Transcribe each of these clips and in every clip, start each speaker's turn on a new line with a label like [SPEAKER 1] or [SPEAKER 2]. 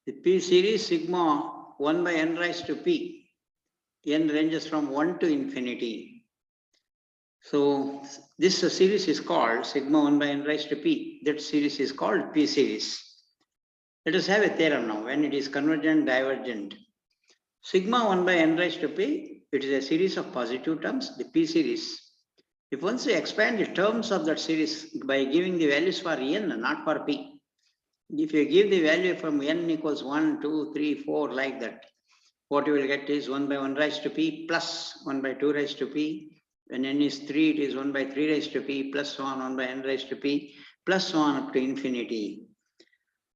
[SPEAKER 1] The P series sigma 1 by n raised to P. N ranges from 1 to infinity. So this series is called sigma 1 by n raised to P. That series is called P series. Let us have a theorem now. When it is convergent, divergent. Sigma 1 by n raised to P, it is a series of positive terms, the P series. If once you expand the terms of that series by giving the values for n, not for P. If you give the value from n equals 1, 2, 3, 4 like that, what you will get is 1 by 1 raised to P plus 1 by 2 raised to P. When n is 3, it is 1 by 3 raised to P plus 1 by n raised to P plus 1 up to infinity.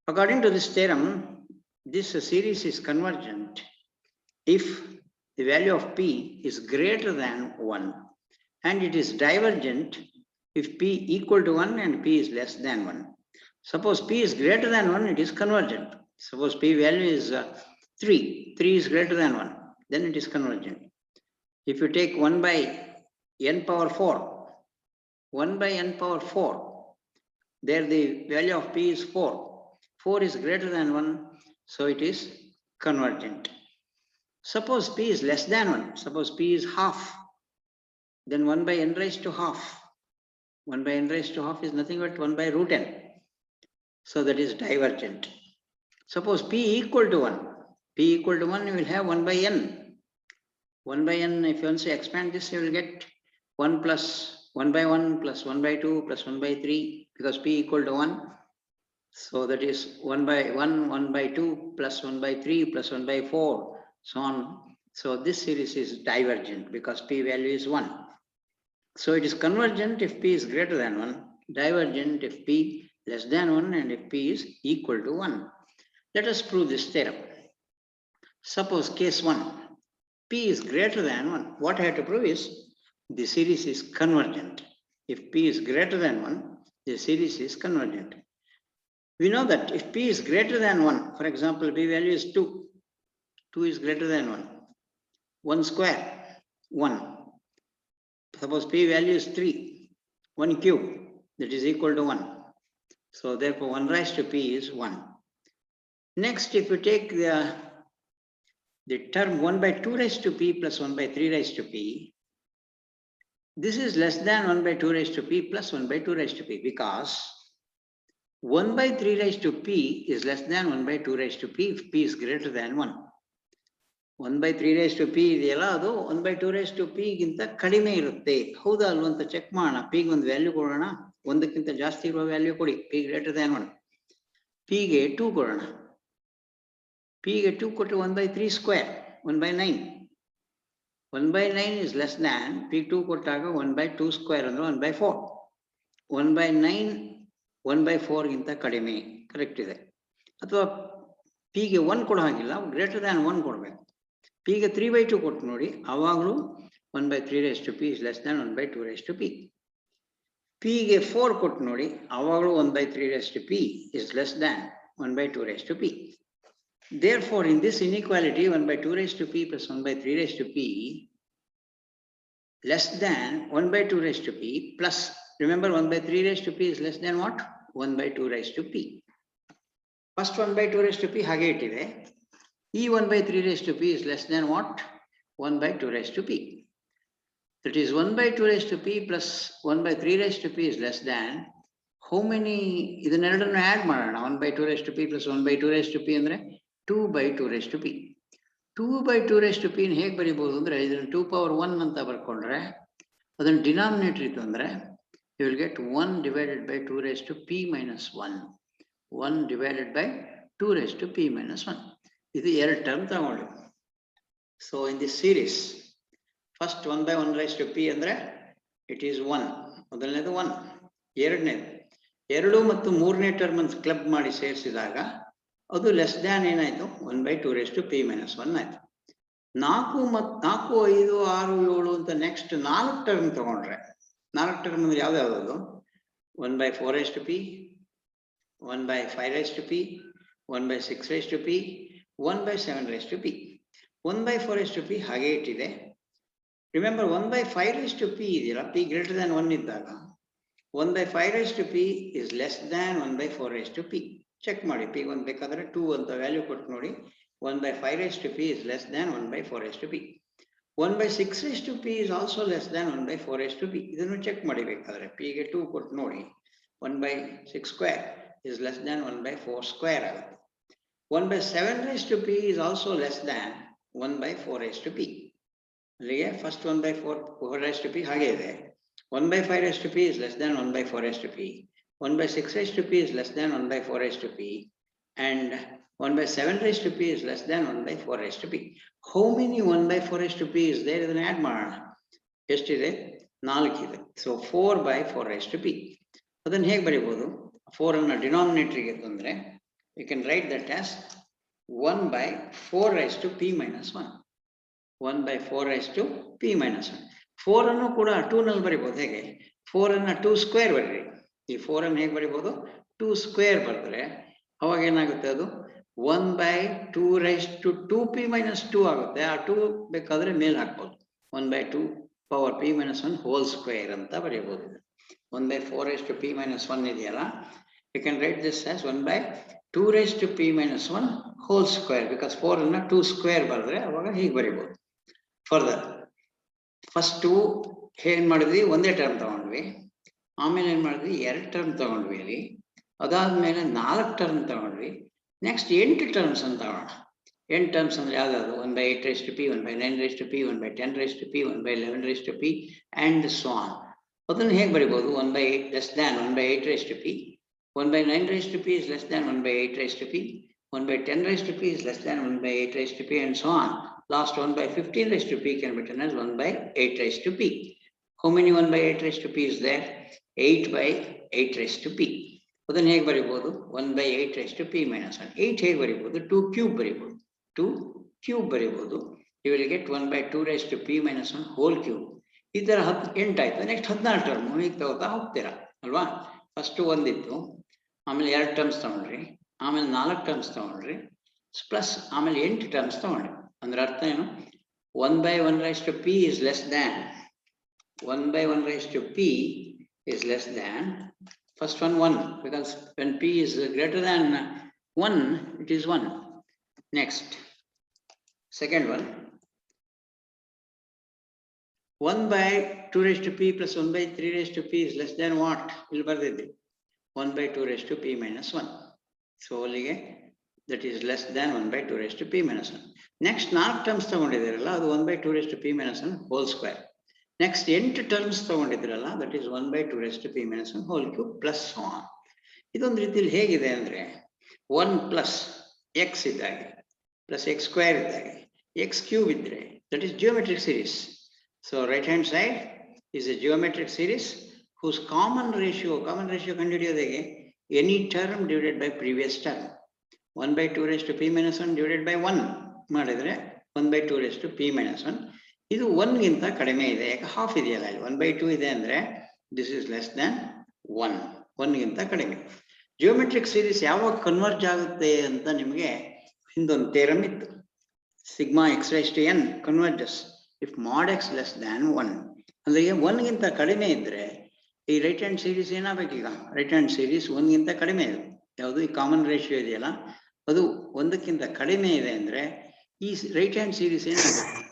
[SPEAKER 1] According to this theorem, this series is convergent if the value of P is greater than 1, and it is divergent if P equal to 1 and P is less than 1. Suppose P is greater than 1, it is convergent. Suppose P value is 3 is greater than 1, then it is convergent. If you take 1 by n power 4, 1 by n power 4, there the value of P is 4. 4 is greater than 1, so it is convergent. Suppose P is less than 1, suppose P is half, then 1 by n raised to half. 1 by n raised to half is nothing but 1 by root n. So that is divergent. Suppose P equal to 1. P equal to 1, you will have 1 by n. 1 by n, if you also expand this, you will get 1 plus 1 by 1 plus 1 by 2 plus 1 by 3, because P equal to 1. So that is 1 by 1, 1 by 2 plus 1 by 3 plus 1 by 4, so on. So this series is divergent because P value is 1. So it is convergent if P is greater than 1, divergent if P less than 1 and if P is equal to 1. Let us prove this theorem. Suppose case 1, P is greater than 1. What I have to prove is the series is convergent. If P is greater than 1, the series is convergent. We know that if P is greater than 1, for example, P value is 2. 2 is greater than 1. 1 square, 1. Suppose P value is 3. 1 cube, that is equal to 1. So therefore 1 raised to P is 1. Next, if you take the term 1 by 2 raised to P plus 1 by 3 raised to P, this is less than 1 by 2 raised to P plus 1 by 2 raised to P, because 1 by 3 raised to P is less than 1 by 2 raised to P if P is greater than 1. 1 by 3 raised to P ಇದೆಯಲ್ಲ ಅದು 1 by 2 raised to P ಗಿಂತ ಕಡಿಮೆ ಇರುತ್ತೆ. ಹೌದಾ ಅಲ್ವ ಅಂತ check ಮಾಡೋಣ. P ಗೆ ಒಂದು ವ್ಯಾಲ್ಯೂ ಕೊಡೋಣ, 1ಕ್ಕಿಂತ ಜಾಸ್ತಿ ಇರುವ ವ್ಯಾಲ್ಯೂ ಕೊಡಿ. P greater than 1. P ಗೆ 2 ಕೊಡೋಣ. P ಗೆ 2 ಕೊಟ್ಟು 1 by 3 square, 1 by 9. 1 by 9 is less than, P 2 ಕೊಟ್ಟಾಗ 1 by 2 square ಅಂದ್ರೆ 1 by 4. 1 by 9, 1 by 4 ಗಿಂತ ಕಡಿಮೆ, ಕರೆಕ್ಟ್ ಇದೆ. ಅಥವಾ P ಗೆ 1 ಕೊಡೋ ಹಾಗಿಲ್ಲ, ಗ್ರೇಟರ್ ದ್ಯಾನ್ 1 ಕೊಡಬೇಕು. P ಗೆ 3 by 2 ಕೊಟ್ಟು ನೋಡಿ, ಆವಾಗಲೂ 1 by 3 raised to P is less than 1 by 2 raised to P. P ಗೆ 4 ಕೊಟ್ಟು ನೋಡಿ, ಆವಾಗಲೂ 1 by 3 raised to P is less than 1 by 2 raised to P. Therefore, in this inequality, 1 by 2 raised to P plus 1 by 3 raised to P less than 1 by 2 raised to P plus, remember 1 by 3 raised to P is less than what? 1 by 2 raised to P. First 1 by 2 raised to P ಹಾಗೆ ಇಟ್ಟಿದೆ. ಈ 1 by 3 raised to P is less than what? 1 by 2 raised to P. That is 1 by 2 raised to P plus 1 by 3 raised to P is less than, how many, ಇದನ್ನೆರಡನ್ನು add ಮಾಡೋಣ. 1 by 2 raised to P plus 1 by 2 raised to P ಅಂದರೆ 2 by 2 raised to P. 2 by 2 raised to P ಹೇಗೆ ಬರೀಬಹುದು ಅಂದರೆ, ಇದನ್ನು 2 power 1 ಅಂತ ಬರ್ಕೊಂಡ್ರೆ, ಅದನ್ನು denominator ಇತ್ತು ಅಂದರೆ you will get 1 divided by 2 raised to P minus 1. 1 divided by 2 raised to P minus 1. ಇದು ಎರಡು ಟರ್ಮ್ ತಗೊಳ್ಳಿ. So in this series first 1 by 1 raised to P ಅಂದರೆ ಇಟ್ ಈಸ್ 1. ಮೊದಲನೇದು 1. ಎರಡನೇದು 2 ಮತ್ತು 3ನೇ ಟರ್ಮ್ ಅನ್ನು ಕ್ಲಬ್ ಮಾಡಿ ಸೇರಿಸಿದಾಗ ಅದು ಲೆಸ್ ದ್ಯಾನ್ ಏನಾಯ್ತು? 1 by 2 raised to P minus 1 ಆಯ್ತು. 4 ಮತ್ತು 4, 5, 6, 7 ಅಂತ ನೆಕ್ಸ್ಟ್ 4 ಟರ್ಮ್ ತಗೊಂಡ್ರೆ, 4 ಟರ್ಮ್ ಅಂದ್ರೆ ಯಾವ್ದಾವುದು? 1 by 4 raised to P, 1 by 5 raised to P, 1 by 6 raised to P, 1 by 7 raised to P. 1 by 4 raised to P ಹಾಗೆ ಇಟ್ಟಿದೆ. Remember 1 by 5 raised to P ಇದೆಯಲ್ಲ, P greater than 1 ಇದ್ದಾಗ 1 by 5 raised to p is less than 1 by 4 raised to p. Check ಮಾಡಿ p ಒಂದು ಬೇಕಾದ್ರೆ 2 ಅಂತ value ಕೊಟ್ಟು ನೋಡಿ. 1 by 5 raised to p is less than 1 by 4 raised to p. 1 by 6 raised to p is also less than 1 by 4 raised to p. ಇದನ್ನು check ಮಾಡಿ ಬೇಕಾದ್ರೆ p ಗೆ 2 ಕೊಟ್ಟು ನೋಡಿ. 1 by 6 square is less than 1 by 4 square ಆಗುತ್ತೆ. 1 by 7 raised to p is also less than 1 by 4 raised to p. ಅಲ್ಲಿಗೆ first 1 by 4 raised to p ಹಾಗೆ ಇದೆ. 1 by 5 raised to p is less than 1 by 4 raised to p. 1 by 6 raised to p is less than 1 by 4 raised to p. And 1 by 7 raised to p is less than 1 by 4 raised to p. How many 1 by 4 raised to p is there? ಇದನ್ನು add ಮಾಡೋಣ. ಎಷ್ಟಿದೆ? 4 ಇದೆ. So 4 by 4 raised to p. ಅದನ್ನು ಹೇಗೆ ಬರೀಬಹುದು? 4 ಅನ್ನು ಡಿನಾಮಿನೇಟರ್ಗೆ ತಂದ್ರೆ you can write that as 1 by 4 raised to p minus 1. 1 by 4 raised to p minus 1. 4 ಅನ್ನು ಕೂಡ 2 ನಲ್ಲಿ ಬರೀಬಹುದು. ಹೇಗೆ? 4 ಅನ್ನು 2 ಸ್ಕ್ವೇರ್ ಬರೀರಿ. ಈ 4 ಅನ್ನು ಹೇಗೆ ಬರೀಬಹುದು? 2 ಸ್ಕ್ವೇರ್ ಬರೆದ್ರೆ ಅವಾಗ ಏನಾಗುತ್ತೆ? ಅದು 1 by 2 raised to 2p minus 2 ಆಗುತ್ತೆ. ಆ 2 ಬೇಕಾದ್ರೆ ಮೇಲೆ ಹಾಕ್ಬೋದು. 1 by 2 power p minus 1 whole square ಅಂತ ಬರೀಬಹುದು. 1 by 4 raised to p minus 1 ಇದೆಯಲ್ಲ, you can write this as 1 by 2 raised to p minus 1 whole square, because 4 ಅನ್ನ 2 ಸ್ಕ್ವೇರ್ ಬರೆದ್ರೆ ಅವಾಗ ಹೀಗೆ ಬರೀಬಹುದು. ಫರ್ದರ್ ಫಸ್ಟ್ 2 ಏನ್ ಮಾಡಿದ್ವಿ? ಒಂದೇ ಟರ್ಮ್ ತಗೊಂಡ್ವಿ. ಆಮೇಲೆ ಏನ್ ಮಾಡಿದ್ವಿ? 2 ಟರ್ಮ್ ತಗೊಂಡ್ವಿ ಅಲ್ಲಿ. ಅದಾದ್ಮೇಲೆ 4 ಟರ್ಮ್ ತಗೊಂಡ್ವಿ. ನೆಕ್ಸ್ಟ್ 8 ಟರ್ಮ್ಸ್ ಅಂತ ತಗೋಣ. 8 ಟರ್ಮ್ಸ್ ಅಂದ್ರೆ ಯಾವ್ದಾದ್ರು? 1 by 8 raised to p, 1 by 9 raised to p, 1 by 10 raised to p, 1 by 11 raised to p and so on. ಅದನ್ನು ಹೇಗೆ ಬರೀಬಹುದು? 1 by 8 less than 1 by 8 raised to p, 1 by 9 raised to p is less than 1 by 8 raised to p, 1 by 10 raised to p is less than 1 by 8 raised to p and so on. Last 1 by 15 raised to p can be written as 1 by 8 raised to p. How many 1 by 8 raised to p is there? 8 by 8 raised to p. ಅದನ್ನು ಹೇಗೆ ಬರೀಬಹುದು? 1 by 8 raised to p minus 1. 8 ಹೇಗೆ ಬರೀಬಹುದು? 2 cube ಬರೀಬಹುದು. 2 cube ಬರೀಬಹುದು. You will get 1 by 2 raised to p minus 1 whole cube. ಈ ತರ 8 ಆಯ್ತು. Next 14 term ಈಗ ತಗೋತಾ ಹೋಗ್ತೀರಾ ಅಲ್ವಾ? ಫಸ್ಟ್ 1 ಇತ್ತು, ಆಮೇಲೆ 2 ಟರ್ಮ್ಸ್ ತಗೊಂಡ್ರಿ, ಆಮೇಲೆ 4 ಟರ್ಮ್ಸ್ ತಗೊಂಡ್ರಿ, ಪ್ಲಸ್ ಆಮೇಲೆ 8 ಟರ್ಮ್ಸ್ ತಗೊಂಡ್ರಿ. ಅಂದ್ರೆ ಅರ್ಥ ಏನು? 1 by 1 raised to p is less than 1 by 1 raised to p is less than first one 1, because when p is greater than 1 it is 1. Next second one, 1 by 2 raised to p plus 1 by 3 raised to p is less than what? ಇಲ್ಲಿ ಬರ್ದಿದ್ದೆ 1 by 2 raised to p minus 1. So ಅಲ್ಲಿಗೆ that is less than 1 by 2 raised to p minus 1. Next 4 terms ತಗೊಂಡಿದ್ದೀರಲ್ಲ, ಅದು 1 by 2 raised to p minus 1 whole square. Next 8 terms ತಗೊಂಡಿದ್ದೀರಲ್ಲ, that is 1 by 2 raised to p minus 1 whole cube plus so on. ಇದೊಂದು ರೀತಿಯಲ್ಲಿ ಹೇಗಿದೆ ಅಂದ್ರೆ 1 plus x ಇದ್ದಾಗೆ plus x square ಇದ್ದಾಗೆ x cube ಇದ್ರೆ that is geometric series. So right hand side is a geometric series whose common ratio ಕಂಡುಹಿಡಿಯೋದು ಹೇಗೆ? any term divided by previous term. 1 by 2 raised to p minus 1 divided by 1 ಮಾಡಿದ್ರೆ 1 by 2 raised to p minus 1. ಇದು 1 ಗಿಂತ ಕಡಿಮೆ ಇದೆ, ಯಾಕೆ half ಇದೆಯಲ್ಲ ಇಲ್ಲಿ. 1 by 2 ಇದೆ ಅಂದ್ರೆ ದಿಸ್ ಇಸ್ ಲೆಸ್ ದನ್ 1 ಗಿಂತ ಕಡಿಮೆ. ಜಿಯೋಮೆಟ್ರಿಕ್ ಸೀರೀಸ್ ಯಾವಾಗ ಕನ್ವರ್ಜ್ ಆಗುತ್ತೆ ಅಂತ ನಿಮಗೆ ಹಿಂದೊಂದು ಥಿಯರಮ್ ಇತ್ತು. Sigma x raise to n converges if mod x less than 1. ಅಂದ್ರೆ 1 ಗಿಂತ ಕಡಿಮೆ ಇದ್ರೆ ಈ ರೈಟ್ ಹ್ಯಾಂಡ್ ಸೀರೀಸ್ ಏನಾಗಬೇಕೀಗ? ರೈಟ್ ಹ್ಯಾಂಡ್ ಸೀರೀಸ್ 1 ಗಿಂತ ಕಡಿಮೆ ಇದೆ. ಯಾವುದು? ಈ ಕಾಮನ್ ರೇಷಿಯೋ ಇದೆಯಲ್ಲ, ಅದು 1ಕ್ಕಿಂತ ಕಡಿಮೆ ಇದೆ ಅಂದ್ರೆ ಈ ರೈಟ್ ಹ್ಯಾಂಡ್ ಸೀರೀಸ್ ಏನಾಗುತ್ತೆ?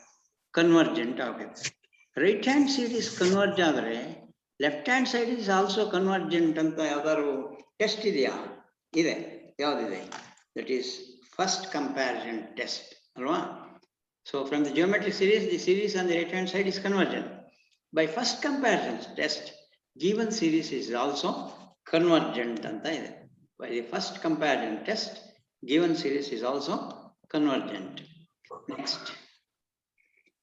[SPEAKER 1] ಕನ್ವರ್ಜೆಂಟ್ ಆಗುತ್ತೆ. ರೈಟ್ ಹ್ಯಾಂಡ್ ಸೀರೀಸ್ ಕನ್ವರ್ಜ್ ಆದರೆ left hand side is also convergent ಅಂತ ಯಾವ್ದಾದ್ರು ಟೆಸ್ಟ್ ಇದೆಯಾ? ಇದೆ. ಯಾವ್ದಿದೆ? That is first comparison test ಅಲ್ವಾ? So from the geometric series the series on the right hand side is convergent. By first comparison test given series is also convergent anta ide. By the first comparison test given series is also convergent. Next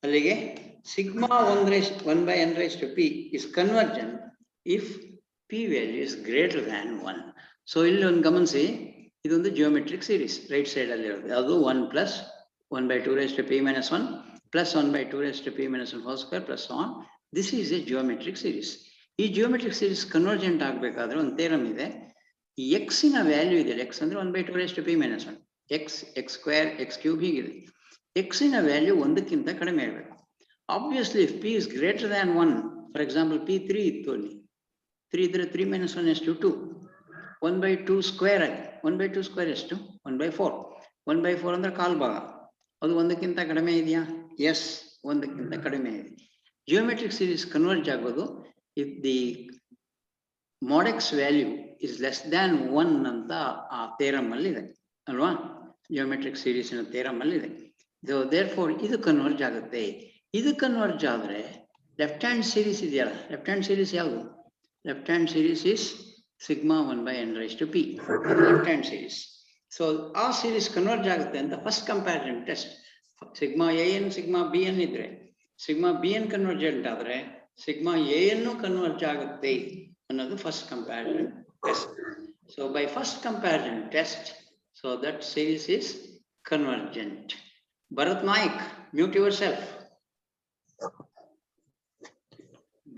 [SPEAKER 1] allige sigma 1 by n raised to p is convergent if p value is greater than 1. So illi on gamanisi idondu geometric series right side alli irodu adu 1 plus 1 by 2 raised to p minus 1 plus 1 by 2 raised to p minus 1 whole square plus so on. This is a geometric series. ಈ geometric series convergent ಆಗಬೇಕಾದ್ರೆ ಒಂದು theorem ಇದೆ. X ನ value ಇದೆ, X ಅಂದ್ರೆ 1 by 2 raised to p minus 1, X square X cube ಹೀಗಿದೆ. X ನ value 1ಕ್ಕಿಂತ ಕಡಿಮೆ ಇರಬೇಕು. Obviously if p is greater than 1, for example p3 ಇತ್ತು ಅಲ್ಲಿ, 3 ಇದ್ರೆ 3 minus 1 ಎಷ್ಟು 2. 1/2 ಸ್ಕ್ವೇರ್ ಆಗಿ 1/2 ಸ್ಕ್ವೇರ್ ಎಷ್ಟು 1/4. 1/4 ಅಂದ್ರೆ ಕಾಲ್ ಭಾಗ. ಅದು ಒಂದಕ್ಕಿಂತ ಕಡಿಮೆ ಇದೆಯಾ? ಎಸ್, ಒಂದಕ್ಕಿಂತ ಕಡಿಮೆ ಇದೆ. ಜಿಯೋಮೆಟ್ರಿಕ್ ಸೀರೀಸ್ ಕನ್ವರ್ಜ್ ಆಗೋದು if the mod x value is less than 1 ಅಂತ ಆ ಥಿಯರಮ್ ಅಲ್ಲಿ ಇದೆ ಅಲ್ವಾ? ಜಿಯೋಮೆಟ್ರಿಕ್ ಸೀರೀಸಿನ ಥಿಯರಮ್ ಅಲ್ಲಿ ಇದೆ. ದೇರ್ಫೋರ್ ಇದು ಕನ್ವರ್ಜ್ ಆಗುತ್ತೆ. ಇದು ಕನ್ವರ್ಜ್ ಆದ್ರೆ ಲೆಫ್ಟ್ ಹ್ಯಾಂಡ್ ಸೀರೀಸ್ ಇದೆಯಲ್ಲ, ಲೆಫ್ಟ್ ಹ್ಯಾಂಡ್ ಸೀರೀಸ್ ಯಾವುದು? Left hand series is sigma 1/n raised to p, left hand series. So ಆ ಸೀರೀಸ್ ಕನ್ವರ್ಜ್ ಆಗುತ್ತೆ ಅಂತ first comparison test. Sigma an sigma bn ಇದ್ರೆ ಸಿಗ್ಮಾ bn ಕನ್ವರ್ಜೆಂಟ್ ಆದ್ರೆ sigma an converge ಆಗುತ್ತೆ ಅನ್ನೋದು first comparison test. So by first comparison test, so that series is convergent. Bharat Naik, mute yourself.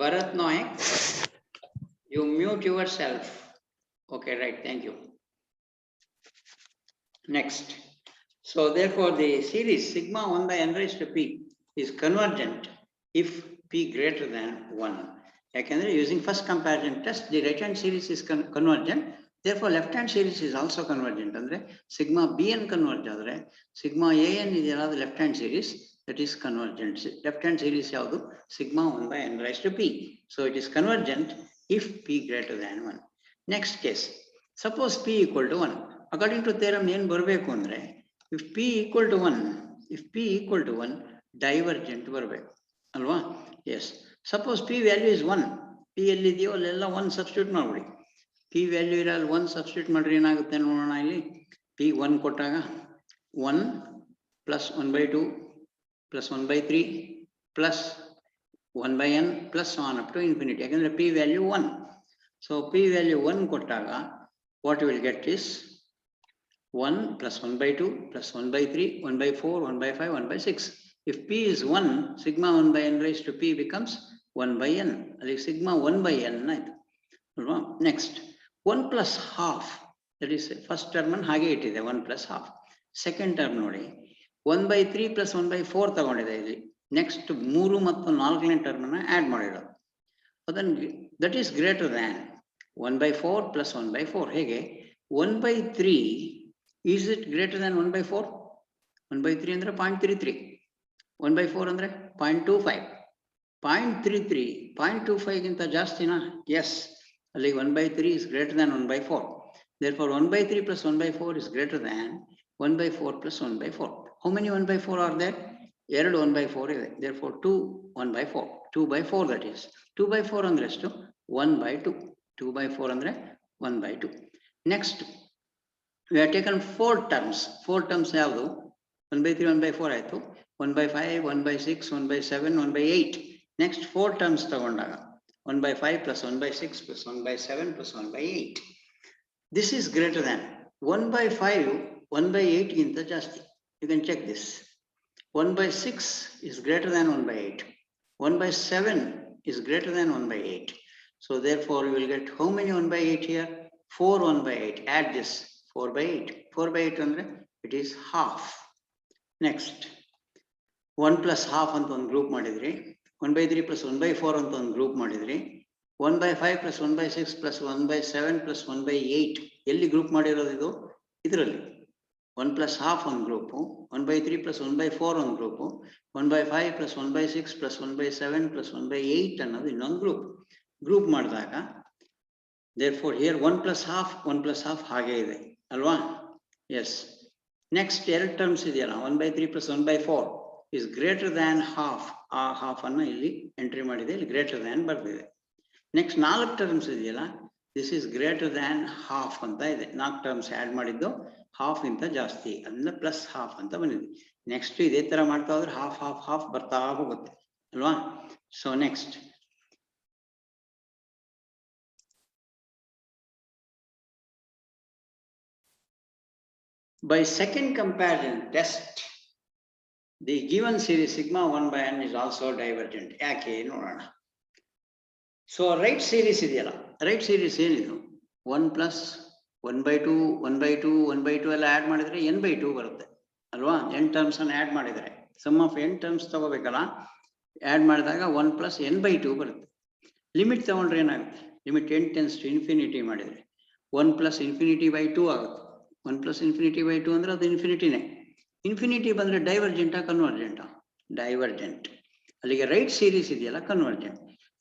[SPEAKER 1] Bharat Naik, you mute yourself. Okay, right, thank you. Next. So therefore the series sigma 1/n raised to p is convergent if p greater than 1. Yakandre using first comparison test, the right hand series is convergent. Therefore left hand series is also convergent. Andre sigma bn converge adre sigma an ideyala adu left hand series, that is convergent. Left hand series yavadu sigma 1/n raised to p. So it is convergent if p greater than 1. Next case, suppose p equal to 1. According to theorem ಏನು ಬರಬೇಕು ಅಂದ್ರೆ if p equal to 1 divergent ಬರಬೇಕು ಅಲ್ವಾ? Yes. Suppose p value is 1, p ಎಲ್ಲಿದೆಯೋ ಅಲ್ಲೆಲ್ಲ 1 substitute ಮಾಡ್ಬಿಡಿ. p value ಇರಲ್ಲ 1 substitute ಮಾಡ್ರಿ, ಏನಾಗುತ್ತೆ ನೋಡೋಣ. ಇಲ್ಲಿ p 1 ಕೊಟ್ಟಾಗ 1 plus 1/2 plus 1/3 plus 1/n plus on up to infinity. ಯಾಕಂದ್ರೆ p value 1. So p value 1 ಕೊಟ್ಟಾಗ what you will get is 1 plus 1/2 plus 1/3 1/4 1/5 1/6. If p is 1, sigma 1/n raised to p becomes 1/n. Like sigma 1/n ಆಯ್ತು ಅಲ್ವಾ? Next 1 plus half, that is first term ಹಾಗೆ ಇಟ್ಟಿದೆ 1 plus half. Second term ನೋಡಿ 1/3 plus 1/4 ತಗೊಂಡಿದೆ ಇಲ್ಲಿ. Next 3 ಮತ್ತು 4ನೇ term ಅನ್ನ ಆಡ್ ಮಾಡಿರೋದು. ಅದನ್ನು that is greater than 1/4 plus 1/4. ಹೇಗೆ 1/3 is it greater than 1/4? 1/3 ಅಂದ್ರೆ 0.33, 1/4 ಅಂದ್ರೆ 0.25, 0.33 0.25 ಗಿಂತ ಜಾಸ್ತಿನಾ? ಎಸ್, ಅಲ್ಲಿ 1/3 is greater than 1/4. Therefore 1/3 plus 1/4 is greater than 1/4 plus 1/4. How many 1/4 are there? 2 1/4 ಇದೆ. Therefore 2 1/4, 2/4 that is 2/4 ಅಂದ್ರೆ ಎಷ್ಟು? 1/2. 2/4 ಅಂದ್ರೆ 1/2. Next we have taken 4 terms. 4 terms ಯಾವುದು? 1/3 1/4 ಆಯ್ತು, 1/5 1/6 1/7 1/8. ನೆಕ್ಸ್ಟ್ 4 ಟರ್ಮ್ಸ್ ತಗೊಂಡಾಗ 1/5 plus 1/6 plus 1/7 plus 1/8. This is greater than 1/5 1/8 ಗಿಂತ ಜಾಸ್ತಿ. You can check this. 1/6 is greater than 1/8. 1/7 is greater than 1/8. So therefore you will get how many 1/8 here? 4 1/8. Add this 4/8. 4/8 ಅಂದ್ರೆ it is half. Next 1 plus half ಅಂತ ಒಂದು group ಮಾಡಿದ್ರಿ, 1/3 plus 1/4 ಅಂತ ಒಂದು group ಮಾಡಿದ್ರಿ, 1/5 plus 1/6 plus 1/7 plus 1/8 ಎಲ್ಲಿ group ಮಾಡಿರೋದು? ಇದು ಇದರಲ್ಲಿ 1 plus half ಒಂದು ಗ್ರೂಪು, 1/3 plus 1/4 ಒಂದು ಗ್ರೂಪು, 1/5 plus 1/6 plus 1/7 plus 1/8 ಅನ್ನೋದು ಇನ್ನೊಂದು ಗ್ರೂಪ್ ಮಾಡಿದಾಗ therefore here 1 plus half ಹಾಗೆ ಇದೆ ಅಲ್ವಾ? ಎಸ್. ನೆಕ್ಸ್ಟ್ 2 ಟರ್ಮ್ಸ್ ಇದೆಯಲ್ಲ 1/3 plus 1/4 is greater than half. ಆ ಹಾಫ್ ಅನ್ನ ಇಲ್ಲಿ ಎಂಟ್ರಿ ಮಾಡಿದೆ, ಇಲ್ಲಿ ಗ್ರೇಟರ್ ದ್ಯಾನ್ ಬರ್ದಿದೆ. ನೆಕ್ಸ್ಟ್ 4 ಟರ್ಮ್ಸ್ ಇದೆಯಲ್ಲ this is greater than half ಅಂತ ಇದೆ. 4 ಟರ್ಮ್ಸ್ ಆಡ್ ಮಾಡಿದ್ದು ಹಾಫ್ ಇಂತ ಜಾಸ್ತಿ, ಅದನ್ನ ಪ್ಲಸ್ ಹಾಫ್ ಅಂತ ಬಂದಿದೆ. ನೆಕ್ಸ್ಟ್ ಇದೇ ತರ ಮಾಡ್ತಾ ಹೋದ್ರೆ ಹಾಫ್ ಹಾಫ್ ಹಾಫ್ ಬರ್ತಾ ಹೋಗುತ್ತೆ ಅಲ್ವಾ? So next by second comparison test, the given series sigma 1/n is also divergent. ಯಾಕೆ ನೋಡೋಣ. ಸೊ ರೈಟ್ ಸೀರೀಸ್ ಇದೆಯಲ್ಲ, ರೈಟ್ ಸೀರೀಸ್ ಏನಿದು 1 plus 1/2 1/2 1/2 ಎಲ್ಲ ಆಡ್ ಮಾಡಿದ್ರೆ n/2 ಬರುತ್ತೆ ಅಲ್ವಾ? n ಟರ್ಮ್ಸ್ ಅನ್ನು ಆಡ್ ಮಾಡಿದ್ರೆ ಸಮ್ ಆಫ್ n ಟರ್ಮ್ಸ್ ತಗೋಬೇಕಲ್ಲ, ಆಡ್ ಮಾಡಿದಾಗ 1 plus n/2 ಬರುತ್ತೆ. ಲಿಮಿಟ್ ತಗೊಂಡ್ರೆ ಏನಾಗುತ್ತೆ? Limit n tends to infinity ಮಾಡಿದ್ರೆ 1 plus infinity by 2 ಆಗುತ್ತೆ. 1 plus infinity by 2 ಅಂದ್ರೆ ಅದು ಇನ್ಫಿನಿಟಿನೇ. ಇನ್ಫಿನಿಟಿ ಬಂದ್ರೆ ಡೈವರ್ಜೆಂಟಾ ಕನ್ವರ್ಜೆಂಟಾ? ಡೈವರ್ಜೆಂಟ್. ಅಲ್ಲಿಗೆ ರೈಟ್ ಸೀರೀಸ್ ಇದೆಯಲ್ಲ ಕನ್ವರ್ಜೆಂಟ್.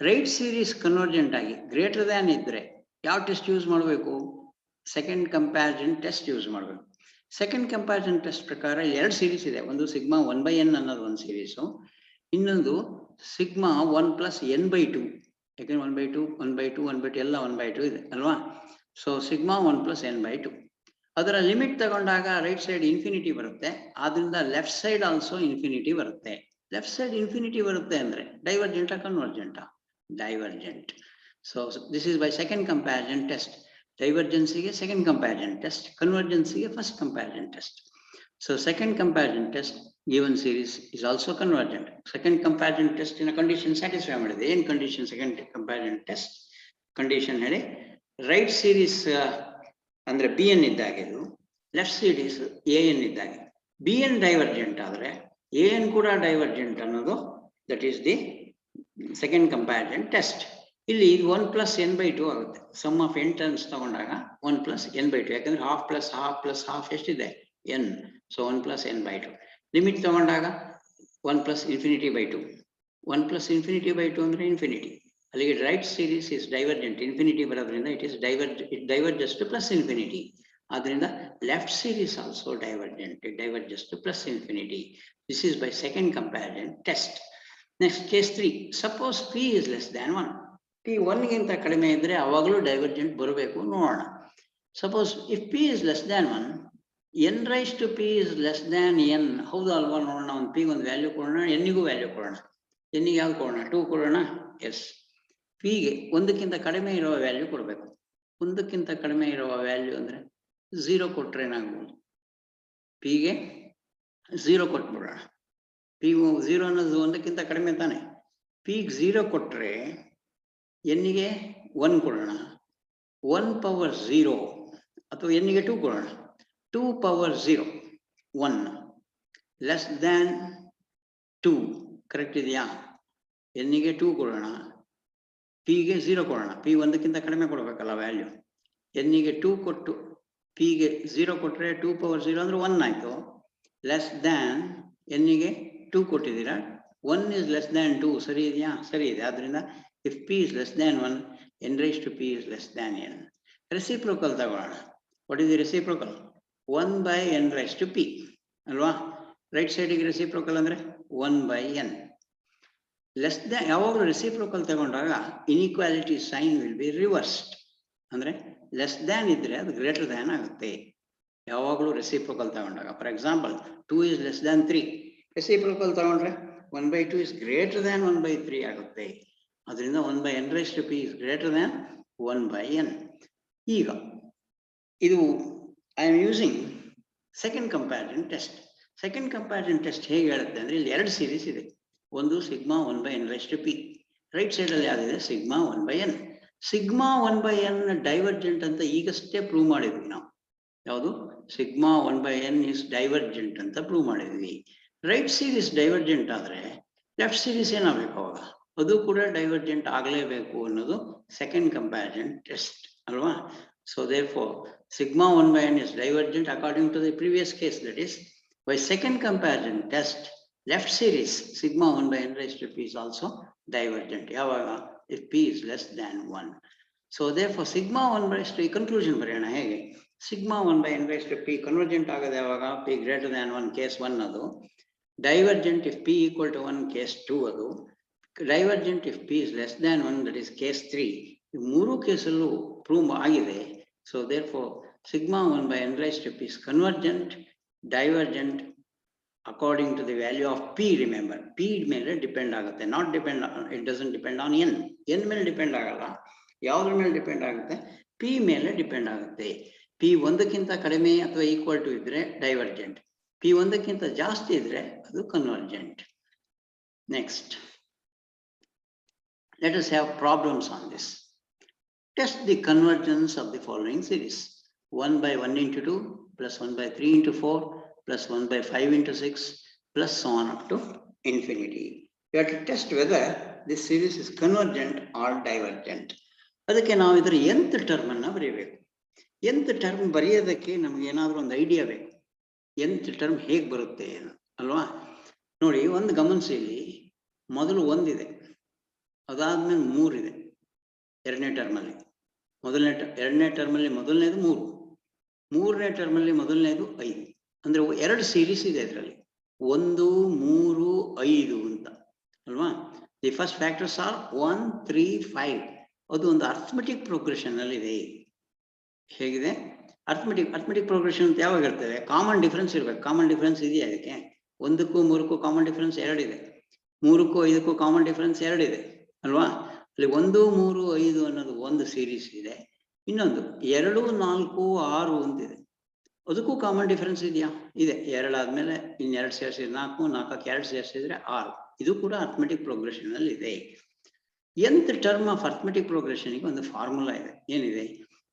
[SPEAKER 1] ರೈಟ್ ಸೀರೀಸ್ ಕನ್ವರ್ಜೆಂಟ್ ಆಗಿ ಗ್ರೇಟರ್ ದ್ಯಾನ್ ಇದ್ರೆ ಯಾವ ಟೆಸ್ಟ್ ಯೂಸ್ ಮಾಡಬೇಕು? ಸೆಕೆಂಡ್ ಕಂಪ್ಯಾರಿಸನ್ ಟೆಸ್ಟ್ ಯೂಸ್ ಮಾಡಬೇಕು. ಸೆಕೆಂಡ್ ಕಂಪ್ಯಾರಿಸನ್ ಟೆಸ್ಟ್ ಪ್ರಕಾರ ಎರಡು ಸೀರೀಸ್ ಇದೆ. ಒಂದು ಸಿಗ್ಮಾ 1/n ಅನ್ನೋದು ಒಂದು ಸೀರೀಸು, ಇನ್ನೊಂದು ಸಿಗ್ಮಾ 1 plus n/2. ಯಾಕೆಂದ್ರೆ 1/2 1/2 1/2 ಎಲ್ಲ 1/2 ಇದೆ ಅಲ್ವಾ? So sigma 1 plus n/2. ಅದರ ಲಿಮಿಟ್ ತಗೊಂಡಾಗ ರೈಟ್ ಸೈಡ್ ಇನ್ಫಿನಿಟಿ ಬರುತ್ತೆ, ಆದ್ರಿಂದ ಲೆಫ್ಟ್ ಸೈಡ್ ಆಲ್ಸೋ ಇನ್ಫಿನಿಟಿ ಬರುತ್ತೆ. ಲೆಫ್ಟ್ ಸೈಡ್ ಇನ್ಫಿನಿಟಿ ಬರುತ್ತೆ ಅಂದ್ರೆ ಡೈವರ್ಜೆಂಟಾ ಕನ್ವರ್ಜೆಂಟಾ? Divergent. So this is by second comparison test. ಡೈವರ್ಜೆನ್ಸಿಗೆ ಸೆಕೆಂಡ್ ಕಂಪ್ಯಾರಿಸನ್ ಟೆಸ್ಟ್, ಕನ್ವರ್ಜೆನ್ಸಿಗೆ first comparison test. So second comparison test given series is also convergent. Second comparison test in a condition satisfy ಮಾಡಿದೆ. ಏನು condition second comparison test condition ಹೇಳಿ? Right series ಅಂದ್ರೆ bn ಇದ್ದಾಗ ಇದು, left series an ಇದ್ದಾಗ bn divergent ಆದ್ರೆ an ಕೂಡ divergent ಅನ್ನೋದು that is the second comparison test. ಇಲ್ಲಿ 1 plus n/2 ಆಗುತ್ತೆ. ಸಮ್ ಆಫ್ n ಟರ್ಮ್ಸ್ ತಗೊಂಡಾಗ 1 plus n/2, ಯಾಕಂದ್ರೆ half plus half plus half ಎಷ್ಟಿದೆ? n. So 1 plus n/2. Limit ತಗೊಂಡಾಗ 1 plus infinity by 2. 1 plus infinity by 2 ಅಂದ್ರೆ infinity. ಅಲ್ಲಿಗೆ right series is divergent. Infinity ಬರೋದ್ರಿಂದ it diverges to plus infinity. ಆದ್ರಿಂದ left series also divergent. It diverges to plus infinity. This is by second comparison test. Next case 3. Suppose p is less than 1. p 1 ಗಿಂತ ಕಡಿಮೆ ಇದ್ರೆ ಅವಾಗಲೂ divergent ಬರಬೇಕು, ನೋಡೋಣ. Suppose if p is less than 1, n raised to p is less than n. ಹೌದು ಅಲ್ವಾ? ನೋಡೋಣ. ಒಂದು p ಒಂದು ವ್ಯಾಲ್ಯೂ ಕೊಡೋಣ, n ಗೂ ವ್ಯಾಲ್ಯೂ ಕೊಡೋಣ. n ಗೆ ಯಾವ್ದು ಕೊಡೋಣ? 2 ಕೊಡೋಣ. ಎಸ್. p ಗೆ ಒಂದಕ್ಕಿಂತ ಕಡಿಮೆ ಇರುವ ವ್ಯಾಲ್ಯೂ ಕೊಡಬೇಕು. ಒಂದಕ್ಕಿಂತ ಕಡಿಮೆ ಇರುವ ವ್ಯಾಲ್ಯೂ ಅಂದ್ರೆ 0 ಕೊಟ್ರೆ ಏನಾಗ್ಬೋದು? p ಗೆ 0 ಕೊಟ್ಬಿಡೋಣ. p 0 ಅನ್ನೋದು ಒಂದಕ್ಕಿಂತ ಕಡಿಮೆ ತಾನೆ. p ಗೆ 0 ಕೊಟ್ರೆ n ಗೆ 1 ಕೊಡೋಣ. 1 power 0 ಅಥವಾ n ಗೆ 2 ಕೊಡೋಣ. 2 power 0 1 ಲೆಸ್ ದ್ಯಾನ್ 2. ಕರೆಕ್ಟ್ ಇದೆಯಾ? n ಗೆ 2 ಕೊಡೋಣ, p ಗೆ 0 ಕೊಡೋಣ. p ಒಂದಕ್ಕಿಂತ ಕಡಿಮೆ ಕೊಡಬೇಕಲ್ಲ ವ್ಯಾಲ್ಯೂ. n ಗೆ 2 ಕೊಟ್ಟು p ಗೆ 0 ಕೊಟ್ಟರೆ 2 power 0 ಅಂದ್ರೆ 1 ಆಯ್ತು. ಲೆಸ್ ದ್ಯಾನ್ n ಗೆ 2 ಕೊಟ್ಟಿದ್ದೀರಾ. 1 is less than 2. ಸರಿ ಇದೆಯಾ? ಸರಿ ಇದೆ. ಆದ್ರಿಂದ if p is less than 1, n raised to p is less than n. Reciprocal ತಗೊಳ್ಳೋಣ. What is the reciprocal? 1 by n raised to p ಅಲ್ವಾ? ರೈಟ್ ಸೈಡಿಗೆ ರೆಸಿಪ್ರೋಕಲ್ ಅಂದ್ರೆ 1 by n. ಲೆಸ್ ದ್ಯಾನ್ ಯಾವಾಗಲೂ ರೆಸಿಪ್ರೋಕಲ್ ತಗೊಂಡಾಗ inequality sign will be reversed. ಅಂದ್ರೆ less than ಇದ್ರೆ ಅದು greater than ಆಗುತ್ತೆ ಯಾವಾಗಲೂ ರೆಸಿಪ್ರೋಕಲ್ ತಗೊಂಡಾಗ. For example 2 is less than 3. Reciprocal ತಗೊಂಡ್ರೆ 1/2 is greater than 1/3 ಆಗುತ್ತೆ. ಅದರಿಂದ 1 by n raised to p is greater than 1 by n. ಈಗ ಇದು I am using second comparison test. Second comparison test ಹೇಗೆ ಹೇಳುತ್ತೆ ಅಂದ್ರೆ ಇಲ್ಲಿ ಎರಡು ಸೀರೀಸ್ ಇದೆ. ಒಂದು sigma 1 by n raised to p. Right side ಅಲ್ಲಿ ಯಾವ್ದಿದೆ? Sigma 1 by n. Sigma 1 by n divergent ಅಂತ ಈಗಷ್ಟೇ ಪ್ರೂವ್ ಮಾಡಿದ್ವಿ ನಾವು. ಯಾವುದು? Sigma 1 by n is divergent ಅಂತ ಪ್ರೂವ್ ಮಾಡಿದ್ವಿ. ರೈಟ್ ಸೀರೀಸ್ ಡೈವರ್ಜೆಂಟ್ ಆದ್ರೆ ಲೆಫ್ಟ್ ಸೀರೀಸ್ ಏನಾಗಬೇಕು ಅವಾಗ? ಅದು ಕೂಡ ಡೈವರ್ಜೆಂಟ್ ಆಗಲೇಬೇಕು ಅನ್ನೋದು ಸೆಕೆಂಡ್ ಕಂಪ್ಯಾರಿಸನ್ ಟೆಸ್ಟ್ ಅಲ್ವಾ? So therefore, sigma 1 by n is divergent according to the previous case. That is, by second comparison test, left series sigma 1 by n raised to p is also divergent. Yavaga if p is less than 1. So therefore, sigma 1 raised to conclusion bariyana hege. Sigma 1 by n raised to p convergent agade yavaga p greater than 1 case 1 adu. Divergent if p equal to 1 case 2 adu. Divergent if p is less than 1, that is case 3. ಈ ಮೂರು ಕೇಸಲ್ಲೂ prove ಆಗಿದೆ. So therefore sigma 1 by n raised to p is convergent, divergent according to the value of p. Remember, p ಮೇಲೆ depend ಆಗುತ್ತೆ, not depend, it doesn't depend on n. n ಮೇಲೆ depend ಆಗಲ್ಲ. ಯಾವುದ್ರ ಮೇಲೆ depend ಆಗುತ್ತೆ? p ಮೇಲೆ depend ಆಗುತ್ತೆ. p ಒಂದಕ್ಕಿಂತ ಕಡಿಮೆ ಅಥವಾ ಈಕ್ವಲ್ ಟು ಇದ್ರೆ ಡೈವರ್ಜೆಂಟ್, p ಒಂದಕ್ಕಿಂತ ಜಾಸ್ತಿ ಇದ್ರೆ ಅದು convergent. Next, let us have problems on this. Test the convergence of the following series: 1 by 1 into 2 plus 1 by 3 into 4 plus 1 by 5 into 6 plus so on up to infinity. You have to test whether this series is convergent or divergent. ಅದಕ್ಕೆ ನಾವು ಇದರ nth term ಅನ್ನ ಬರೆಯಬೇಕು. nth term ಬರೆಯೋದಕ್ಕೆ ನಮ್ಗೆ ಏನಾದರೂ ಒಂದು idea ಬೇಕು. nth ಟರ್ಮ್ ಹೇಗೆ ಬರುತ್ತೆ ಅಲ್ವಾ? ನೋಡಿ, ಒಂದು ಗಮನಿಸಿ, ಇಲ್ಲಿ ಮೊದಲು 1 ಇದೆ, ಅದಾದ್ಮೇಲೆ 3 ಇದೆ ಎರಡನೇ ಟರ್ಮಲ್ಲಿ. ಎರಡನೇ ಟರ್ಮಲ್ಲಿ ಮೊದಲನೇದು 3, ಮೂರನೇ ಟರ್ಮಲ್ಲಿ ಮೊದಲನೇದು 5. ಅಂದ್ರೆ 2 ಸೀರೀಸ್ ಇದೆ ಇದರಲ್ಲಿ, 1, 3, 5 ಅಂತ ಅಲ್ವಾ? The first factors are 1, 3, 5. ಅದು ಒಂದು ಅರ್ಥಮೆಟಿಕ್ ಪ್ರೋಗ್ರೆಷನ್ ಅಲ್ಲಿ ಇದೆ. ಹೇಗಿದೆ? ಅರ್ಥಮೆಟಿಕ್ ಪ್ರೋಗ್ರೆಷನ್ ಅಂತ ಯಾವಾಗ ಇರ್ತವೆ? ಕಾಮನ್ ಡಿಫರೆನ್ಸ್ ಇರ್ಬೇಕು. ಕಾಮನ್ ಡಿಫರೆನ್ಸ್ ಇದೆಯಾ ಇದಕ್ಕೆ? 1ಕ್ಕೂ 3ಕ್ಕೂ ಕಾಮನ್ ಡಿಫರೆನ್ಸ್ 2 ಇದೆ, 3ಕ್ಕೂ 5ಕ್ಕೂ ಕಾಮನ್ ಡಿಫರೆನ್ಸ್ 2 ಇದೆ ಅಲ್ವಾ? ಅಲ್ಲಿ 1, 3, 5 ಅನ್ನೋದು ಒಂದು ಸೀರೀಸ್ ಇದೆ. ಇನ್ನೊಂದು 2, 4, 6 ಅಂತಿದೆ, ಅದಕ್ಕೂ ಕಾಮನ್ ಡಿಫರೆನ್ಸ್ ಇದೆಯಾ? ಇದೆ. 2 ಆದ್ಮೇಲೆ ಇನ್ನೆರಡು ಸೇರಿಸಿದ್ರೆ 4, 4ಕ್ಕೆ 2 ಸೇರಿಸಿದ್ರೆ 6. ಇದು ಕೂಡ ಅರ್ಥಮೆಟಿಕ್ ಪ್ರೋಗ್ರೆಷನ್ ಅಲ್ಲಿ ಇದೆ. nth term of arithmetic progression ಗೆ ಒಂದು ಫಾರ್ಮುಲಾ ಇದೆ. ಏನಿದೆ?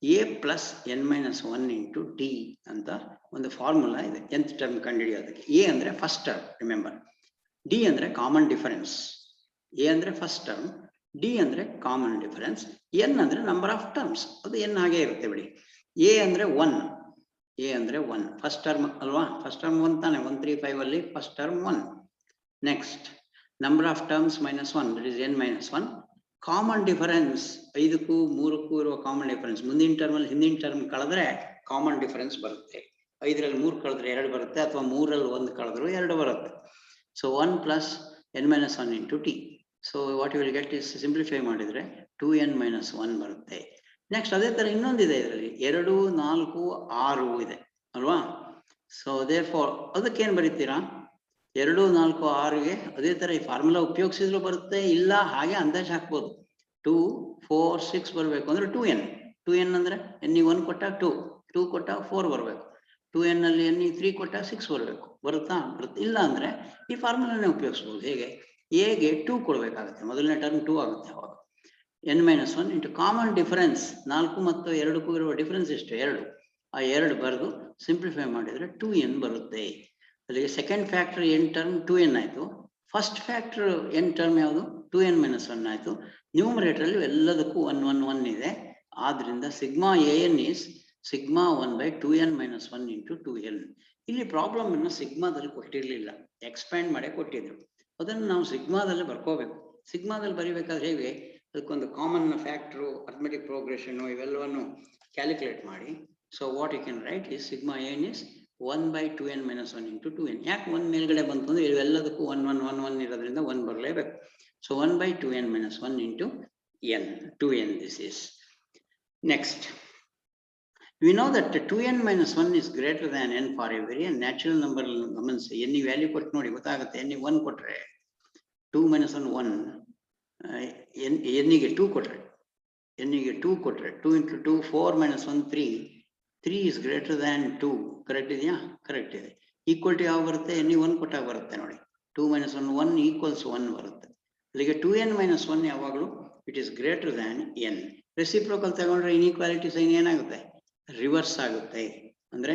[SPEAKER 1] a plus n-1 into d ಅಂತ ಒಂದು ಫಾರ್ಮುಲಾ ಇದೆ nth ಟರ್ಮ್ ಕಂಡುಹಿಡಿಯೋದಕ್ಕೆ. a ಅಂದ್ರೆ ಫಸ್ಟ್ ಟರ್ಮ್, ರಿಮೆಂಬರ್. d ಅಂದ್ರೆ ಕಾಮನ್ ಡಿಫರೆನ್ಸ್. a ಅಂದ್ರೆ ಫಸ್ಟ್ ಟರ್ಮ್, d ಅಂದ್ರೆ ಕಾಮನ್ ಡಿಫರೆನ್ಸ್, n ಅಂದ್ರೆ ನಂಬರ್ ಆಫ್ ಟರ್ಮ್ಸ್. ಅದು n ಹಾಗೆ ಇರುತ್ತೆ ಬಿಡಿ. a ಅಂದ್ರೆ 1, a ಅಂದ್ರೆ 1 ಫಸ್ಟ್ ಟರ್ಮ್ ಅಲ್ವಾ? ಫಸ್ಟ್ ಟರ್ಮ್ 1 ತಾನೆ. 1, 3, 5 ಅಲ್ಲಿ first term 1. Next number of terms -1, that is n-1. Common difference 5ಕ್ಕೂ 3ಕ್ಕೂ ಇರುವ ಕಾಮನ್ ಡಿಫರೆನ್ಸ್. ಮುಂದಿನ ಟರ್ಮ್ ಅಲ್ಲಿ ಹಿಂದಿನ ಟರ್ಮ್ ಕಳೆದ್ರೆ ಕಾಮನ್ ಡಿಫರೆನ್ಸ್ ಬರುತ್ತೆ. 5ರಲ್ಲಿ 3 ಕಳೆದ್ರೆ 2 ಬರುತ್ತೆ, ಅಥವಾ 3ರಲ್ಲಿ 1 ಕಳೆದ್ರು 2 ಬರುತ್ತೆ. So 1 plus n-1 into t. So what you will get is, simplify ಮಾಡಿದ್ರೆ 2n-1 ಬರುತ್ತೆ. ನೆಕ್ಸ್ಟ್ ಅದೇ ತರ ಇನ್ನೊಂದಿದೆ ಇದರಲ್ಲಿ, 2, 4, 6 ಇದೆ ಅಲ್ವಾ? ಸೊ ದೇರ್ಫೋರ್ ಅದಕ್ಕೇನು ಬರೀತೀರಾ? 2, 4, 6ಗೆ ಅದೇ ತರ ಈ ಫಾರ್ಮುಲಾ ಉಪಯೋಗಿಸಿದ್ರು ಬರುತ್ತೆ, ಇಲ್ಲ ಹಾಗೆ ಅಂದಾಜು ಹಾಕ್ಬೋದು. 2, 4, 6 ಬರಬೇಕು ಅಂದ್ರೆ 2n. 2n ಅಂದ್ರೆ n-ಗೆ 1 ಕೊಟ್ಟಾಗ 2, 2 ಕೊಟ್ಟಾಗ 4 ಬರಬೇಕು. 2n ಅಲ್ಲಿ n-ಗೆ 3 ಕೊಟ್ಟಾಗ 6 ಬರಬೇಕು. ಬರುತ್ತಾ? ಬರುತ್ತೆ. ಇಲ್ಲ ಅಂದ್ರೆ ಈ ಫಾರ್ಮುಲಾನೇ ಉಪಯೋಗಿಸ್ಬೋದು. ಹೇಗೆ? a ಗೆ 2 ಕೊಡಬೇಕಾಗುತ್ತೆ, ಮೊದಲನೇ ಟರ್ಮ್ 2 ಆಗುತ್ತೆ ಅವಾಗ. n-1 ಇಂಟು ಕಾಮನ್ ಡಿಫರೆನ್ಸ್, 4 ಮತ್ತು 2ಕ್ಕೂ ಇರುವ ಡಿಫರೆನ್ಸ್ ಎಷ್ಟು? 2. ಆ 2 ಬರೆದು ಸಿಂಪ್ಲಿಫೈ ಮಾಡಿದ್ರೆ 2n ಬರುತ್ತೆ. ಅಲ್ಲಿಗೆ second factor n term 2n ಆಯಿತು. ಫಸ್ಟ್ ಫ್ಯಾಕ್ಟರ್ n ಟರ್ಮ್ ಯಾವುದು? 2n-1 ಆಯಿತು. ನ್ಯೂಮರೇಟರ್ ಅಲ್ಲಿ ಎಲ್ಲದಕ್ಕೂ 1, 1, 1 ಇದೆ. ಆದ್ರಿಂದ sigma an is sigma 1/2n-1 into 2n. ಇಲ್ಲಿ ಪ್ರಾಬ್ಲಮ್ ಅನ್ನು ಸಿಗ್ಮಾದಲ್ಲಿ ಕೊಟ್ಟಿರಲಿಲ್ಲ, ಎಕ್ಸ್ಪ್ಯಾಂಡ್ ಮಾಡೇ ಕೊಟ್ಟಿದ್ರು. ಅದನ್ನು ನಾವು ಸಿಗ್ಮಾದಲ್ಲಿ ಬರ್ಕೋಬೇಕು. ಸಿಗ್ಮಾದಲ್ಲಿ ಬರಿಬೇಕಾದ್ರೆ ಹೇಗೆ? ಅದಕ್ಕೊಂದು ಕಾಮನ್ ಫ್ಯಾಕ್ಟರು, ಅರ್ಥಮೆಟಿಕ್ ಪ್ರೋಗ್ರೆಷನ್ ಇವೆಲ್ಲವನ್ನು ಕ್ಯಾಲ್ಕುಲೇಟ್ ಮಾಡಿ. So what you can write is sigma n is 1/2n-1 into 2n. ಯಾಕೆ 1 ಮೇಲ್ಗಡೆ ಬಂತು ಅಂದ್ರೆ ಇವೆಲ್ಲದಕ್ಕೂ 1, 1, 1, 1 ಇರೋದ್ರಿಂದ 1 ಬರಲೇಬೇಕು. So 1/2n-1 into n, 2n this is. Next, we know that 2n-1 is greater than n for a very natural number. ಗಮನಿಸಿ, n value ಕೊಟ್ಟು ನೋಡಿ ಗೊತ್ತಾಗುತ್ತೆ. n 1 ಕೊಟ್ರೆ 2-1 1, n-ಗೆ 2 ಕೊಟ್ರೆ, n-ಗೆ 2 ಕೊಟ್ರೆ 2 into 2 4-1 3. 3 is greater than 2. Correct ಇದೆಯಾ? ಕರೆಕ್ಟ್ ಇದೆ. ಈಕ್ವಲ್ ಟು ಯಾವ ಬರುತ್ತೆ? n-ಗೆ 1 ಕೊಟ್ಟಾಗ ಬರುತ್ತೆ ನೋಡಿ. 2-1 1 ಈಕ್ವಲ್ಸ್ 1 ಬರುತ್ತೆ. ಅಲ್ಲಿಗೆ 2n-1 ಯಾವಾಗಲೂ it is greater than n. Reciprocal ತಗೊಂಡ್ರೆ ಇನ್ಇಕ್ವಾಲಿಟಿ ಸೈನ್ ಏನಾಗುತ್ತೆ? ರಿವರ್ಸ್ ಆಗುತ್ತೆ. ಅಂದ್ರೆ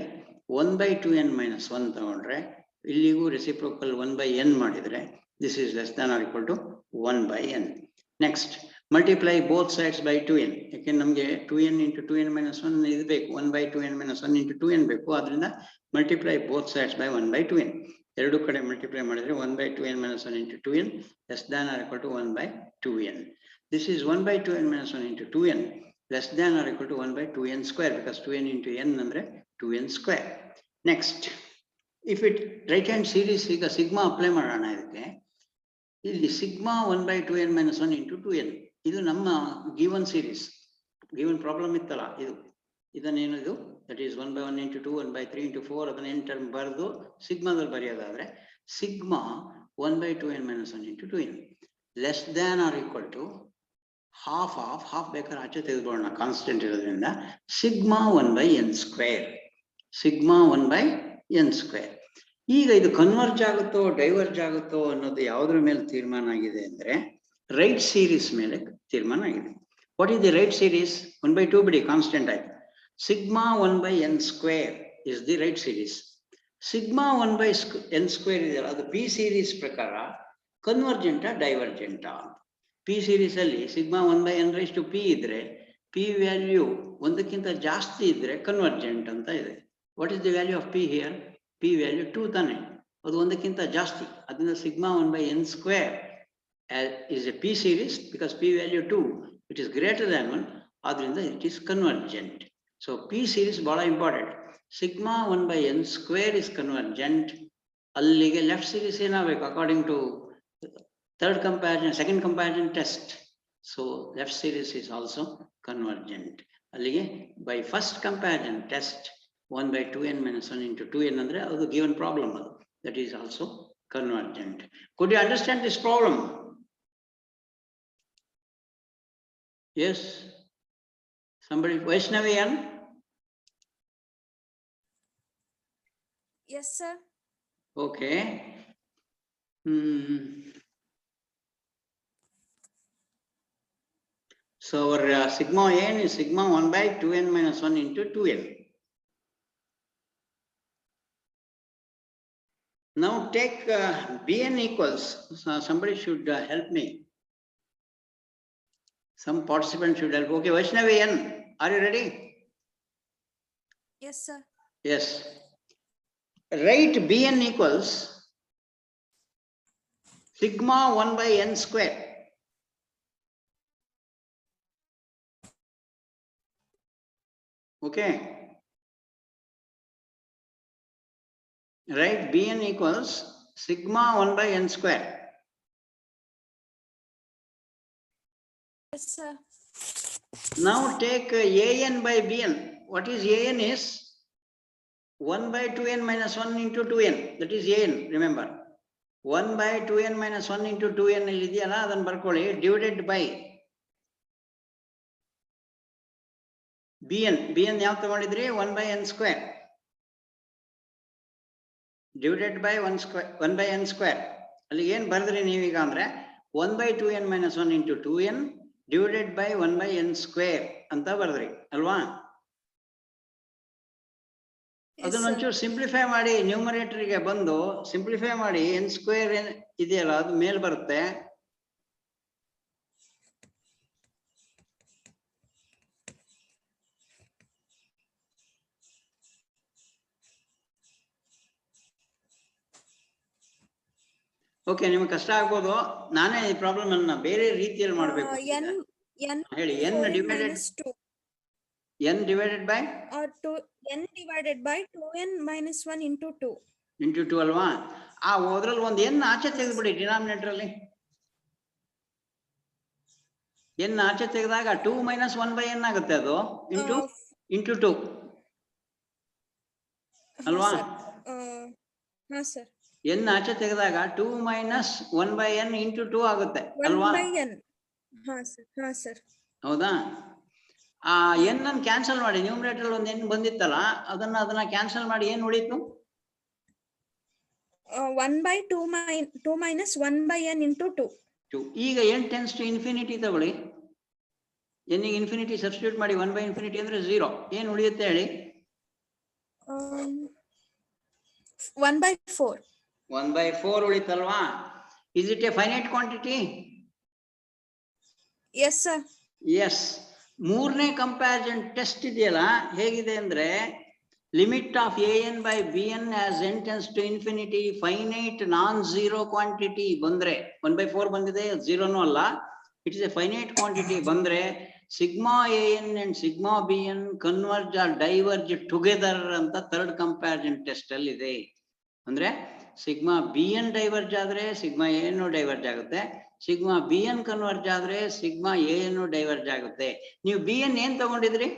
[SPEAKER 1] 1/2n-1 ತಗೊಂಡ್ರೆ ಇಲ್ಲಿಗೂ ರೆಸಿಪ್ರೋಕಲ್ 1/n ಮಾಡಿದ್ರೆ this is less than or equal to 1/n. Next, multiply both sides by 2n. ಯಾಕೆಂದ್ರೆ ನಮಗೆ 2n ಇಂಟು 2n-1 ಇದು ಬೇಕು, 1/2n-1 ಇಂಟು 2n ಬೇಕು. ಆದ್ರಿಂದ multiply both sides by 1/2n. ಎರಡು ಕಡೆ ಮಲ್ಟಿಪ್ಲೈ ಮಾಡಿದ್ರೆ 1/2n-1 into 2n less than or equal to 1/2n. This is 1/2n-1 into 2n less than or equal to 1/2n square, because 2n into n ಅಂದ್ರೆ 2n square. Next, if it right hand series, ಈಗ sigma apply ಮಾಡೋಣ ಇದಕ್ಕೆ. ಇಲ್ಲಿ sigma 1/2n-1 into 2n ಇದು ನಮ್ಮ given series, given problem ಇತ್ತಲ್ಲ ಇದನ್ನೇನು ಇದು ದಟ್ ಈಸ್ 1/1 ಇಂಟು 2, 1/3 ಇಂಟು 4. ಅದನ್ನ n ಟರ್ಮ್ ಬರೆದು ಸಿಗ್ಮಾದಲ್ಲಿ ಬರೆಯೋದಾದ್ರೆ sigma 1/2n-1 into 2n less than or equal to half ಬೇಕಾದ್ರೆ ಆಚೆ ತೆಗೆದುಕೊಳ್ಳೋಣ ಕಾನ್ಸ್ಟೆಂಟ್ ಇರೋದ್ರಿಂದ, sigma 1/n square. Sigma 1/n square. ಈಗ ಇದು ಕನ್ವರ್ಜ್ ಆಗುತ್ತೋ ಡೈವರ್ಜ್ ಆಗುತ್ತೋ ಅನ್ನೋದು ಯಾವುದ್ರ ಮೇಲೆ ತೀರ್ಮಾನ ಆಗಿದೆ ಅಂದ್ರೆ ರೈಟ್ ಸೀರೀಸ್ ಮೇಲೆ ತೀರ್ಮಾನ ಆಗಿದೆ. What is the right series? 1/2 ಬಿಡಿ, ಕಾನ್ಸ್ಟೆಂಟ್ ಆಯ್ತು. Sigma 1/n square is the right series. Sigma 1/n square ಇದೆಯಲ್ಲ, ಅದು ಪಿ ಸೀರೀಸ್ ಪ್ರಕಾರ ಕನ್ವರ್ಜೆಂಟಾ ಡೈವರ್ಜೆಂಟಾ? ಪಿ ಸೀರೀಸ್ ಅಲ್ಲಿ ಸಿಗ್ಮಾ 1/n⁻p ಇದ್ರೆ P value ಒಂದಕ್ಕಿಂತ ಜಾಸ್ತಿ ಇದ್ರೆ ಕನ್ವರ್ಜೆಂಟ್ ಅಂತ ಇದೆ. What is the value of P here? P value 2 ತಾನೆ, ಅದು ಒಂದಕ್ಕಿಂತ ಜಾಸ್ತಿ. ಅದರಿಂದ sigma 1 by n square is a P series because P value 2, it is greater than 1, adrinda it is convergent. So P series bada important. Sigma 1 by n square is convergent. Allige left series enaಗಬೇಕು according to third comparison, second comparison test. So left series is also convergent. Allige by first comparison test 1 by 2n minus 1 into 2n andre adu given problem adu, that is also convergent. Could you understand this problem? Yes, somebody, Vaishnavian?
[SPEAKER 2] Yes, sir.
[SPEAKER 1] Okay. So our sigma n is sigma 1 by 2n minus 1 into 2n. Now take Bn equals, somebody should help me. Some participant should help. Okay, Vaishnavian, are you ready?
[SPEAKER 2] Yes, sir.
[SPEAKER 1] Yes. Write Bn equals sigma 1 by n square. Okay. Write Bn equals sigma 1 by n square.
[SPEAKER 2] Yes, sir.
[SPEAKER 1] Now take An by Bn. What is An is 1 by 2n minus 1 into 2n. That is An, remember. 1 by 2n minus 1 into 2n ಇದೆಯಲ್ಲ ಅದನ್ನು ಬರ್ಕೊಳ್ಳಿ, divided by Bn. Bn ಯಾವ ತಗೊಂಡಿದ್ರಿ? 1 by n square. Divided by 1 by n square. ಅಲ್ಲಿ ಏನು ಬರೆದ್ರಿ ನೀವೀಗ ಅಂದ್ರೆ 1 by 2n minus 1 into 2n divided by 1 by n square ಅಂತ ಬರೆದ್ರಿ ಅಲ್ವಾ? ಅದನ್ನ ಒಂಚೂರು ಸಿಂಪ್ಲಿಫೈ ಮಾಡಿ, ನ್ಯೂಮರೇಟರ್ಗೆ ಬಂದು ಸಿಂಪ್ಲಿಫೈ ಮಾಡಿ, n ಸ್ಕ್ವೇರ್ ಇದೆಯಲ್ಲ ಅದು ಮೇಲೆ ಬರುತ್ತೆ. ಓಕೆ, ನಿಮ್ಗೆ ಕಷ್ಟ ಆಗ್ಬೋದು. ನಾನೇ ಈ ಪ್ರಾಬ್ಲಮ್ ಅನ್ನ ಬೇರೆ ರೀತಿಯಲ್ಲಿ ಮಾಡಬೇಕು. ಹೇಳಿ, n divided n divided by
[SPEAKER 2] n divided by 2n minus 1 into 2.
[SPEAKER 1] into 2 ಅಲ್ವಾ? ಅದ್ರಲ್ಲಿ ಒಂದು n ಆಚೆ ತೆಗೆದ್ಬಿಡಿ ಡಿನಾಮಿನೇಟರ್ ಅಲ್ಲಿ. n ಆಚೆ ತೆಗೆದಾಗ 2 minus 1 by n ಆಗುತ್ತೆ, ಅದು into 2 ಅಲ್ವಾ?
[SPEAKER 2] ಹಾ ಸರ್.
[SPEAKER 1] n ಆಚೆ ತೆಗೆದಾಗ 2 minus 1 by n into 2 ಆಗುತ್ತೆ ಅಲ್ವಾ?
[SPEAKER 2] 1 by n. ಹಾ ಸರ್. ಹಾ ಸರ್. ಹೌದಾ?
[SPEAKER 1] n ಅನ್ನು ಕ್ಯಾನ್ಸಲ್ ಮಾಡಿ, ನ್ಯೂಮರೇಟರ್ ಒಂದು n ಬಂದಿತ್ತಲ್ಲ ಅದನ್ನ ಕ್ಯಾನ್ಸಲ್ ಮಾಡಿ ಏನು ಉಳಿತು?
[SPEAKER 2] 1 by 2 minus 1 by n into 2.
[SPEAKER 1] ಈಗ n tends to infinity ತಗೊಳ್ಳಿ. n ಗೆ ಇನ್ಫಿನಿಟಿ ಸಬ್ಸ್ಟಿಟ್ಯೂಟ್ ಮಾಡಿ, 1 by infinity ಅಂದ್ರೆ 0. ಏನು ಉಳಿಯುತ್ತೆ ಹೇಳಿ?
[SPEAKER 2] 1 by 4.
[SPEAKER 1] 1 by 4 ಉಳಿತಲ್ವಾ? Is it a finite quantity?
[SPEAKER 2] Yes, sir.
[SPEAKER 1] Yes. ಮೂರನೇ ಕಂಪ್ಯಾರಿಸನ್ ಟೆಸ್ಟ್ ಇದೆಯಲ್ಲ ಹೇಗಿದೆ ಅಂದ್ರೆ, limit of an by bn as n tends to infinity finite non zero quantity ಬಂದ್ರೆ, 1 by 4 ಬಂದಿದೆ, 0ನೂ ಅಲ್ಲ, it is a finite quantity ಬಂದ್ರೆ sigma an and sigma bn converge or diverge together ಅಂತ third comparison test ಅಲ್ಲಿ ಇದೆ. ಅಂದ್ರೆ sigma bn diverge ಆದ್ರೆ ಸಿಗ್ಮಾ an ಡೈವರ್ಜ್ ಆಗುತ್ತೆ, ಸಿಗ್ಮಾ bn ಕನ್ವರ್ಜ್ ಆದ್ರೆ ಸಿಗ್ಮಾ an ಡೈವರ್ಜ್ ಆಗುತ್ತೆ. ನೀವು bn ಏನ್ ತಗೊಂಡಿದ್ರಿ?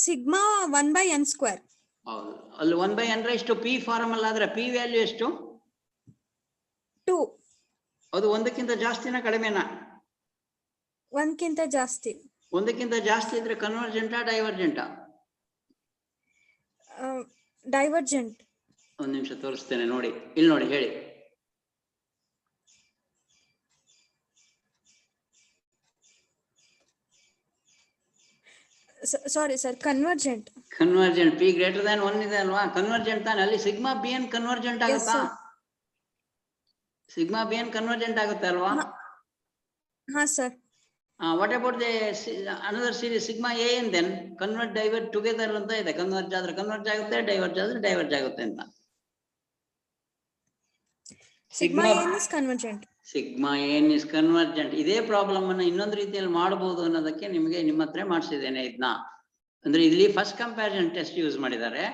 [SPEAKER 2] Sigma 1 by n square.
[SPEAKER 1] ಹೌದು, ಅಲ್ಲಿ 1 by n raised to p formal ಆದ್ರೆ p ವ್ಯಾಲ್ಯೂ ಎಷ್ಟು?
[SPEAKER 2] 2.
[SPEAKER 1] ಅದು ಒಂದಕ್ಕಿಂತ ಜಾಸ್ತಿನಾ ಕಡಿಮೆನಾ?
[SPEAKER 2] ಒಂದಕ್ಕಿಂತ ಜಾಸ್ತಿ.
[SPEAKER 1] ಒಂದಕ್ಕಿಂತ ಜಾಸ್ತಿ ಇದ್ರೆ ಕನ್ವರ್ಜೆಂಟಾ ಡೈವರ್ಜೆಂಟಾ?
[SPEAKER 2] ಡೈವರ್ಜೆಂಟ್.
[SPEAKER 1] ಒಂದು ನಿಮಿಷ ತೋರಿಸ್ತೇನೆ ನೋಡಿ, ಇಲ್ಲಿ ನೋಡಿ, ಹೇಳಿ.
[SPEAKER 2] Sorry sir, convergent.
[SPEAKER 1] Convergent. p greater than 1 ಇದೆ ಅಲ್ವಾ? ಕನ್ವರ್ಜೆಂಟ್ ತಾನೆ. ಅಲ್ಲಿ ಸಿಗ್ಮಾ bn ಕನ್ವರ್ಜೆಂಟ್ ಆಗುತ್ತಾ? ಸಿಗ್ಮಾ bn ಕನ್ವರ್ಜೆಂಟ್ ಆಗುತ್ತೆ ಅಲ್ವಾ?
[SPEAKER 2] sir.
[SPEAKER 1] What about the another series sigma a and then convert divert together ಅಂತ ಇದೆ. ಕನ್ವರ್ಜ್ ಆದ್ರೆ ಕನ್ವರ್ಜ್ ಆಗುತ್ತೆ, ಡೈವರ್ಜ್ ಆದ್ರೆ ಡೈವರ್ಜ್ ಆಗುತ್ತೆ ಅಂತ.
[SPEAKER 2] Sigma n is convergent.
[SPEAKER 1] Sigma ಏನ್ ಇಸ್ ಕನ್ವರ್ಜೆಂಟ್. ಇದೇ ಪ್ರಾಬ್ಲಮ್ ಅನ್ನ ಇನ್ನೊಂದು ರೀತಿಯಲ್ಲಿ ಮಾಡಬಹುದು ಅನ್ನೋದಕ್ಕೆ ನಿಮಗೆ ನಿಮ್ಮ ಹತ್ರ ಮಾಡಿಸಿದ್ದೇನೆ ಇದನ್ನ. ಅಂದ್ರೆ ಇಲ್ಲಿ ಫಸ್ಟ್ ಕಂಪ್ಯಾರಿಸನ್ ಟೆಸ್ಟ್ ಯೂಸ್ ಮಾಡಿದ್ದಾರೆ,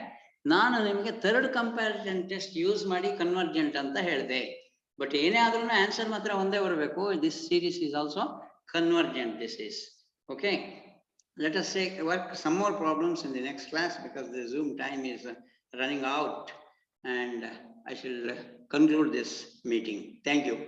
[SPEAKER 1] ನಾನು ನಿಮಗೆ ಥರ್ಡ್ ಕಂಪ್ಯಾರಿಸನ್ ಟೆಸ್ಟ್ ಯೂಸ್ ಮಾಡಿ ಕನ್ವರ್ಜೆಂಟ್ ಅಂತ ಹೇಳಿದೆ. ಬಟ್ ಏನೇ ಆದ್ರೂ ಆನ್ಸರ್ ಮಾತ್ರ ಒಂದೇ ಬರಬೇಕು. This series is also convergent. This is okay. Let us say work some more problems in the next class because the Zoom time is running out, and I shall conclude this meeting. Thank you.